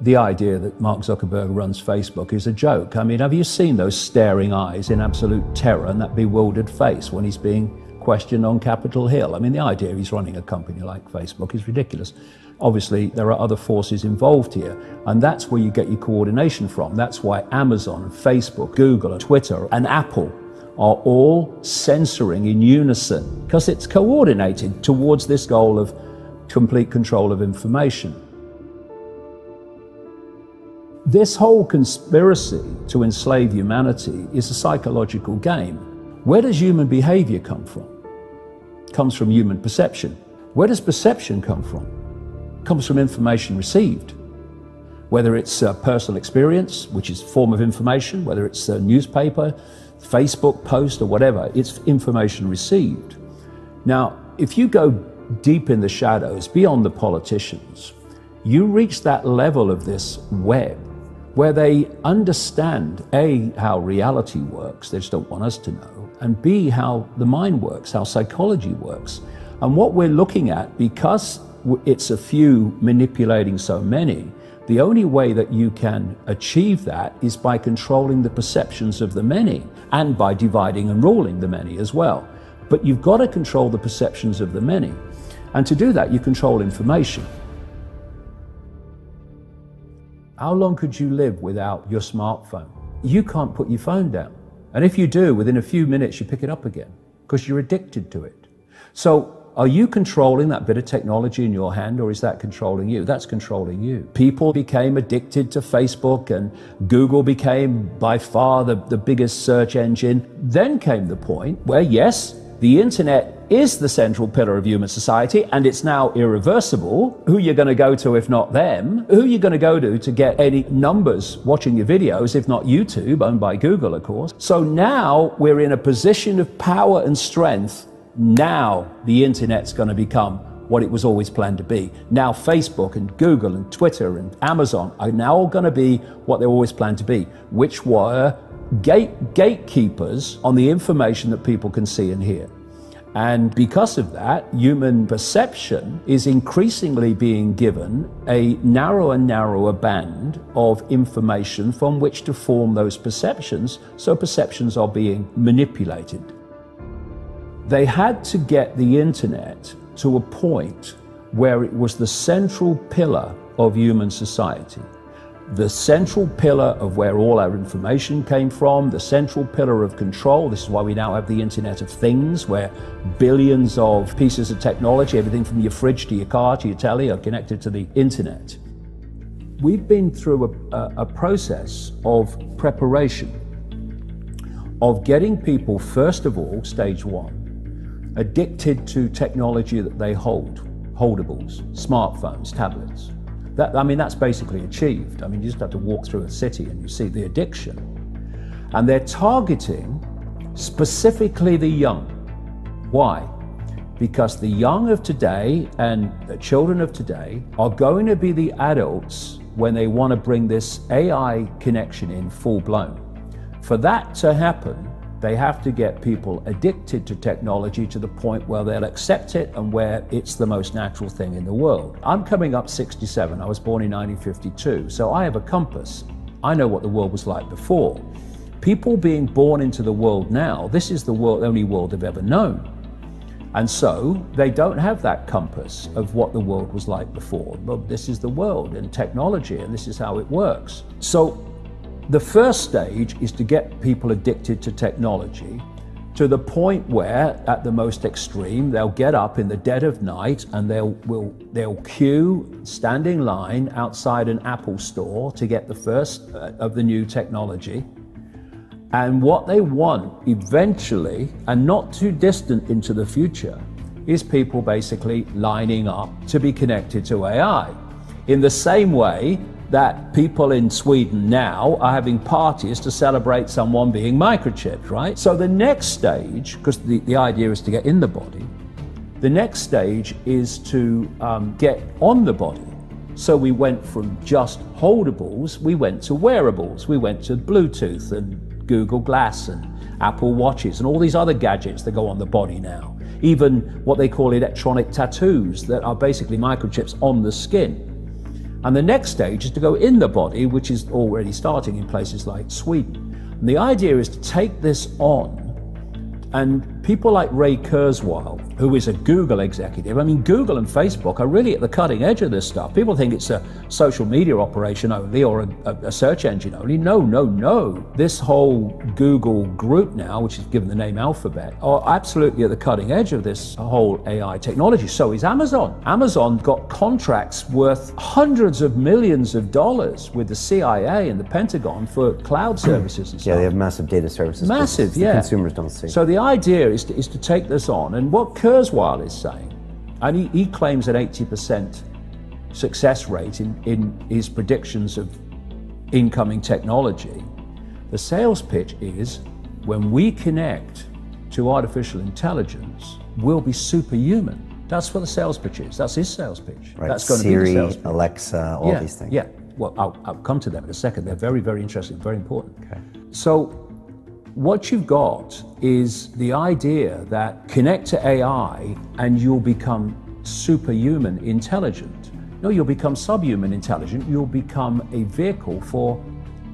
the idea that Mark Zuckerberg runs Facebook is a joke. I mean, have you seen those staring eyes in absolute terror and that bewildered face when he's being questioned on Capitol Hill? I mean, the idea he's running a company like Facebook is ridiculous. Obviously, there are other forces involved here, and that's where you get your coordination from. That's why Amazon, Facebook, Google, Twitter, and Apple are all censoring in unison, because it's coordinated towards this goal of complete control of information. This whole conspiracy to enslave humanity is a psychological game. Where does human behavior come from? It comes from human perception. Where does perception come from? It comes from information received. Whether it's a personal experience, which is a form of information, whether it's a newspaper, Facebook post, or whatever, it's information received. Now, if you go deep in the shadows, beyond the politicians, you reach that level of this web where they understand, A, how reality works, they just don't want us to know, and B, how the mind works, how psychology works. And what we're looking at, because it's a few manipulating so many, the only way that you can achieve that is by controlling the perceptions of the many, and by dividing and ruling the many as well. But you've got to control the perceptions of the many. And to do that, you control information. How long could you live without your smartphone? You can't put your phone down. And if you do, within a few minutes, you pick it up again because you're addicted to it. So are you controlling that bit of technology in your hand, or is that controlling you? That's controlling you. People became addicted to Facebook, and Google became by far the biggest search engine. Then came the point where, yes, the internet is the central pillar of human society, and it's now irreversible. Who are you going to go to if not them? Who are you going to go to get any numbers watching your videos if not YouTube, owned by Google, of course? So now we're in a position of power and strength. Now the internet's going to become what it was always planned to be. Now Facebook and Google and Twitter and Amazon are now going to be what they always planned to be, which were gatekeepers on the information that people can see and hear. And because of that, human perception is increasingly being given a narrower and narrower band of information from which to form those perceptions, so perceptions are being manipulated. They had to get the internet to a point where it was the central pillar of human society. The central pillar of where all our information came from, the central pillar of control. This is why we now have the Internet of Things, where billions of pieces of technology, everything from your fridge to your car to your telly, are connected to the internet. We've been through a process of preparation, of getting people, first of all, stage one, addicted to technology that they hold, holdables, smartphones, tablets. That's basically achieved. I mean, you just have to walk through a city and you see the addiction. And they're targeting specifically the young. Why? Because the young of today and the children of today are going to be the adults when they want to bring this AI connection in full blown. For that to happen, they have to get people addicted to technology to the point where they'll accept it and where it's the most natural thing in the world. I'm coming up 67. I was born in 1952, so I have a compass. I know what the world was like before. People being born into the world now, this is the only world they've ever known. And so they don't have that compass of what the world was like before. But this is the world and technology, and this is how it works. So the first stage is to get people addicted to technology to the point where, at the most extreme, they'll get up in the dead of night and they'll queue, stand in line outside an Apple store to get the first of the new technology. And what they want eventually, and not too distant into the future, is people basically lining up to be connected to AI. In the same way that people in Sweden now are having parties to celebrate someone being microchipped, right? So the next stage, because the idea is to get in the body, the next stage is to get on the body. So we went from just holdables, we went to wearables, we went to Bluetooth and Google Glass and Apple Watches and all these other gadgets that go on the body now. Even what they call electronic tattoos that are basically microchips on the skin. And the next stage is to go in the body, which is already starting in places like Sweden. And the idea is to take this on, and people like Ray Kurzweil, who is a Google executive, I mean, Google and Facebook are really at the cutting edge of this stuff. People think it's a social media operation only, or a search engine only. No, no, no. This whole Google group now, which is given the name Alphabet, are absolutely at the cutting edge of this whole AI technology. So is Amazon. Amazon got contracts worth hundreds of millions of dollars with the CIA and the Pentagon for cloud services and stuff. Yeah, they have massive data services. Massive, yeah. Consumers don't see. So the idea is to take this on, and what Kurzweil is saying, and he claims an 80% success rate in his predictions of incoming technology. The sales pitch is, when we connect to artificial intelligence, we'll be superhuman. That's what the sales pitch is. That's his sales pitch. Right. That's going Siri, to be the sales pitch. Alexa, all these things. Yeah. Well, I'll come to them in a second. They're very, very interesting, very important. Okay. So what you've got is the idea that connect to AI and you'll become superhuman intelligent. No, you'll become subhuman intelligent. You'll become a vehicle for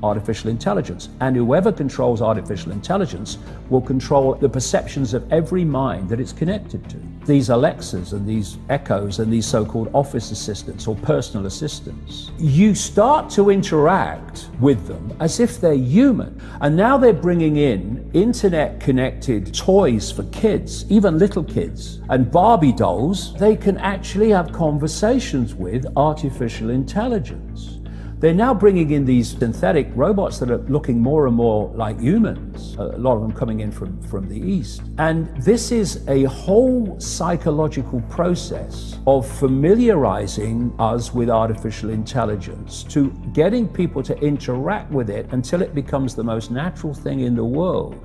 artificial intelligence. And whoever controls artificial intelligence will control the perceptions of every mind that it's connected to. These Alexas and these Echoes and these so-called office assistants or personal assistants, you start to interact with them as if they're human. And now they're bringing in internet-connected toys for kids, even little kids, and Barbie dolls. They can actually have conversations with artificial intelligence. They're now bringing in these synthetic robots that are looking more and more like humans, a lot of them coming in from the East. And this is a whole psychological process of familiarizing us with artificial intelligence, to getting people to interact with it until it becomes the most natural thing in the world.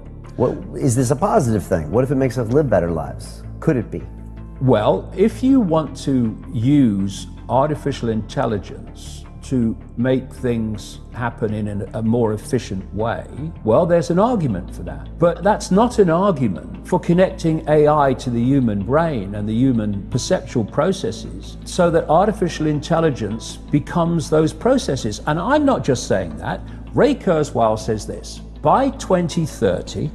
Is this a positive thing? What if it makes us live better lives? Could it be? Well, if you want to use artificial intelligence to make things happen in a more efficient way, well, there's an argument for that. But that's not an argument for connecting AI to the human brain and the human perceptual processes so that artificial intelligence becomes those processes. And I'm not just saying that. Ray Kurzweil says this: by 2030,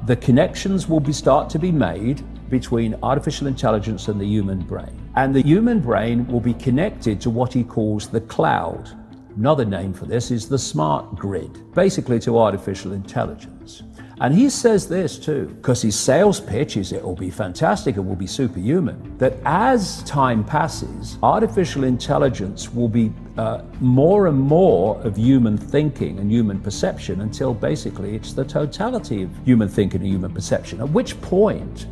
the connections will start to be made between artificial intelligence and the human brain. And the human brain will be connected to what he calls the cloud. Another name for this is the smart grid, basically to artificial intelligence. And he says this too, because his sales pitch is it will be fantastic, it will be superhuman, that as time passes, artificial intelligence will be more and more of human thinking and human perception until basically it's the totality of human thinking and human perception, at which point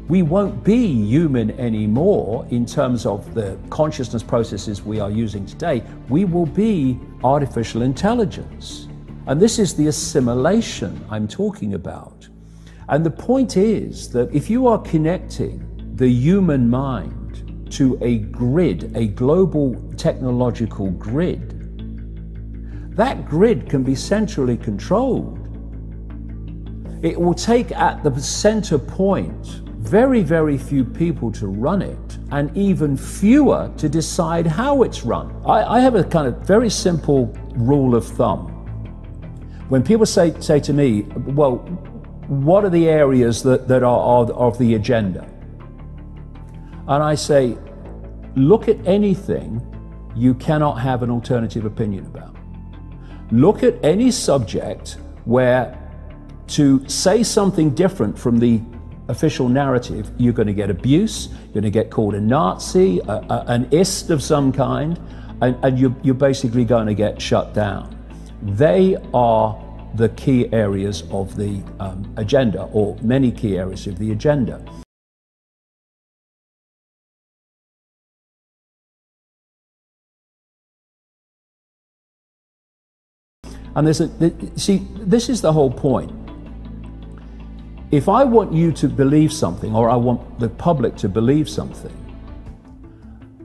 we won't be human anymore in terms of the consciousness processes we are using today. We will be artificial intelligence. And this is the assimilation I'm talking about. And the point is that if you are connecting the human mind to a grid, a global technological grid, that grid can be centrally controlled. It will take at the center point very, very few people to run it, and even fewer to decide how it's run. I have a kind of very simple rule of thumb. When people say to me, well, what are the areas that are of the agenda? And I say, look at anything you cannot have an alternative opinion about. Look at any subject where to say something different from the official narrative, you're going to get abuse, you're going to get called a Nazi, an ist of some kind, and you're basically going to get shut down. They are the key areas of the agenda, or many key areas of the agenda. And see, this is the whole point. If I want you to believe something, or I want the public to believe something,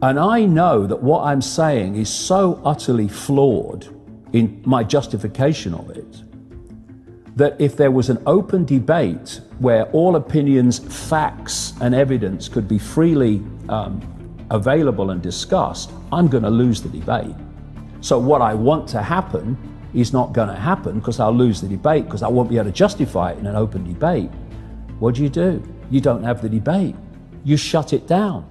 and I know that what I'm saying is so utterly flawed in my justification of it, that if there was an open debate where all opinions, facts, and evidence could be freely available and discussed, I'm going to lose the debate. So what I want to happen is not going to happen because I'll lose the debate, because I won't be able to justify it in an open debate. What do? You don't have the debate. You shut it down.